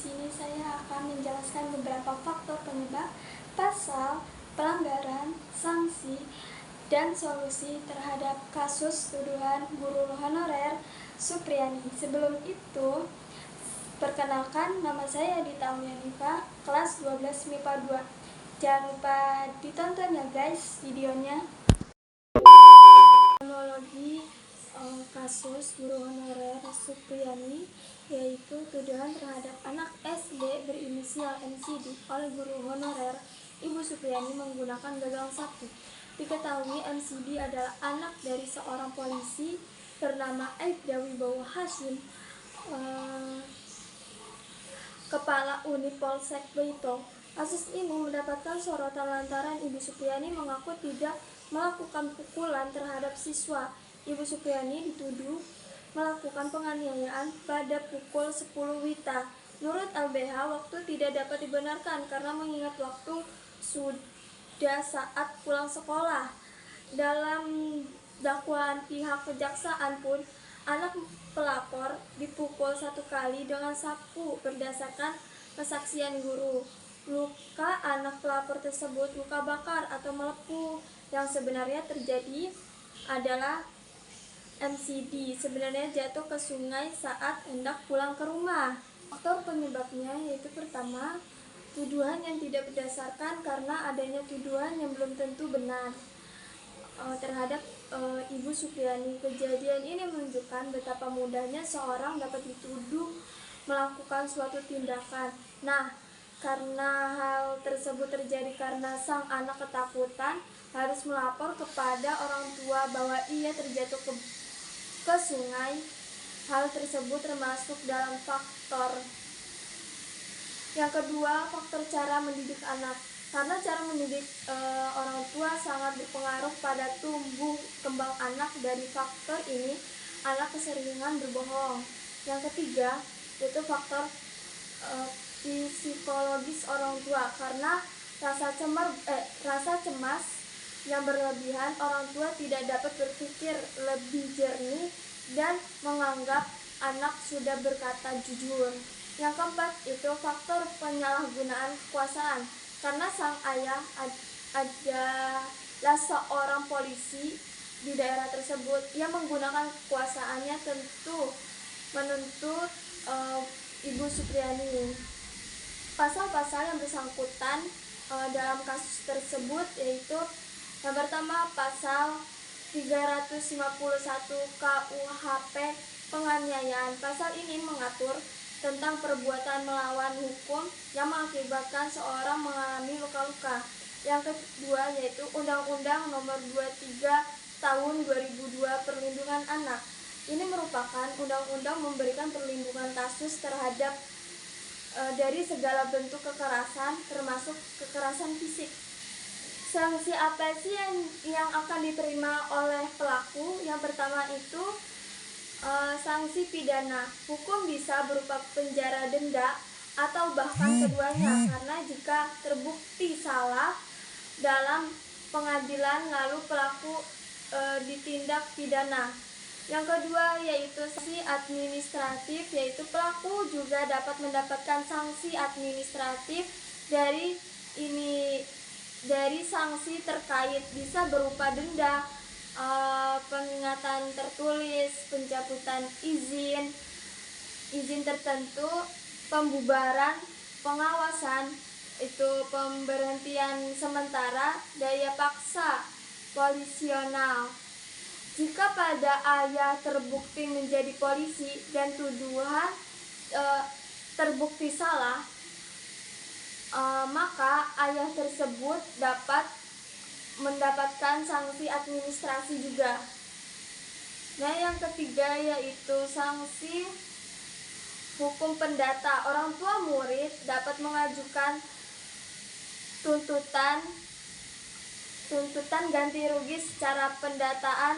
sini saya akan menjelaskan beberapa faktor penyebab, pasal, pelanggaran, sanksi, dan solusi terhadap kasus tuduhan guru honorer Supriyani. Sebelum itu, perkenalkan, nama saya Dita Aulianifa, kelas 12 MIPA 2. Jangan lupa ditonton ya guys videonya. Kronologi kasus guru honorer Supriyani, yaitu tuduhan terhadap anak SD berinisial MCD oleh guru honorer Ibu Supriyani menggunakan gagang sapu. Diketahui MCD adalah anak dari seorang polisi bernama Aibda Wibowo Hashim, Kepala Unit Polsek Beito. Kasus ini mendapatkan sorotan lantaran Ibu Supriyani mengaku tidak melakukan pukulan terhadap siswa. Ibu Supriyani dituduh melakukan penganiayaan pada pukul 10 WITA. Menurut LBH, waktu tidak dapat dibenarkan karena mengingat waktu sudah saat pulang sekolah. Dalam dakwaan pihak kejaksaan pun, anak pelapor dipukul 1 kali dengan sapu berdasarkan kesaksian guru. Luka anak pelapor tersebut luka bakar atau melepuh. Yang sebenarnya terjadi adalah MCD sebenarnya jatuh ke sungai saat hendak pulang ke rumah. Faktor penyebabnya yaitu pertama, tuduhan yang tidak berdasarkan karena adanya tuduhan yang belum tentu benar terhadap Ibu Supriyani. Kejadian ini menunjukkan betapa mudahnya seorang dapat dituduh melakukan suatu tindakan. Nah, karena hal tersebut terjadi karena sang anak ketakutan harus melapor kepada orang tua bahwa ia terjatuh ke sungai. Hal tersebut termasuk dalam faktor. Yang kedua, faktor cara mendidik anak. Karena cara mendidik orang tua sangat berpengaruh pada tumbuh kembang anak. Dari faktor ini, anak keseringan berbohong. Yang ketiga, yaitu faktor psikologis orang tua. Karena rasa cemas yang berlebihan, orang tua tidak dapat berpikir lebih jernih dan menganggap anak sudah berkata jujur. Yang keempat itu faktor penyalahgunaan kekuasaan. Karena sang ayah adalah seorang polisi di daerah tersebut, ia menggunakan kekuasaannya tentu menuntut Ibu Supriyani. Pasal-pasal yang bersangkutan dalam kasus tersebut yaitu yang pertama, pasal 351 KUHP penganiayaan. Pasal ini mengatur tentang perbuatan melawan hukum yang mengakibatkan seorang mengalami luka-luka. Yang kedua yaitu Undang-Undang Nomor 23 Tahun 2002 Perlindungan Anak. Ini merupakan undang-undang memberikan perlindungan kasus terhadap dari segala bentuk kekerasan, termasuk kekerasan fisik. Sanksi apa sih yang akan diterima oleh pelaku? Yang pertama itu sanksi pidana. Hukum bisa berupa penjara, denda, atau bahkan keduanya. Karena jika terbukti salah dalam pengadilan lalu pelaku ditindak pidana. Yang kedua yaitu sanksi administratif, yaitu pelaku juga dapat mendapatkan sanksi administratif dari sanksi terkait, bisa berupa denda, pengingatan tertulis, pencabutan izin tertentu, pembubaran, pengawasan, itu pemberhentian sementara, daya paksa polisional. Jika pada ayah terbukti menjadi polisi dan tuduhan terbukti salah, maka ayah tersebut dapat mendapatkan sanksi administrasi juga. Nah, yang ketiga yaitu sanksi hukum perdata. Orang tua murid dapat mengajukan tuntutan ganti rugi secara pendataan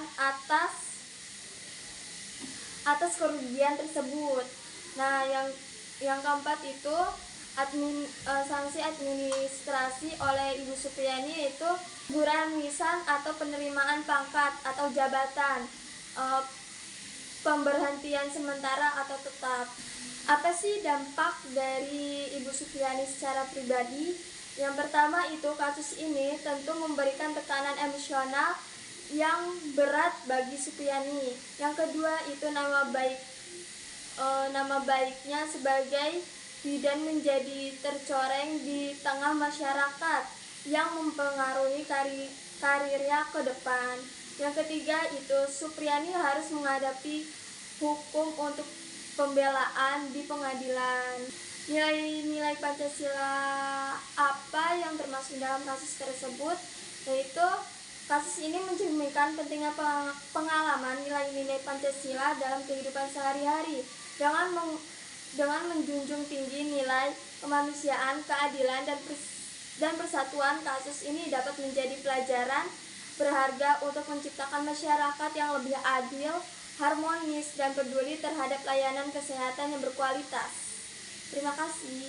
atas kerugian tersebut. Nah, yang keempat itu sanksi administrasi oleh Ibu Supriyani, yaitu teguran lisan atau penerimaan pangkat atau jabatan, pemberhentian sementara atau tetap. Apa sih dampak dari Ibu Supriani secara pribadi? Yang pertama itu kasus ini tentu memberikan tekanan emosional yang berat bagi Supriani. Yang kedua itu nama baiknya sebagai bidan menjadi tercoreng di tengah masyarakat yang mempengaruhi karirnya ke depan. Yang ketiga itu Supriani harus menghadapi hukum untuk pembelaan di pengadilan. Nilai-nilai Pancasila apa yang termasuk dalam kasus tersebut? Yaitu kasus ini mencerminkan pentingnya pengalaman nilai-nilai Pancasila dalam kehidupan sehari-hari dengan menjunjung tinggi nilai kemanusiaan, keadilan, dan persatuan. Kasus ini dapat menjadi pelajaran berharga untuk menciptakan masyarakat yang lebih adil, harmonis, dan peduli terhadap layanan kesehatan yang berkualitas. Terima kasih.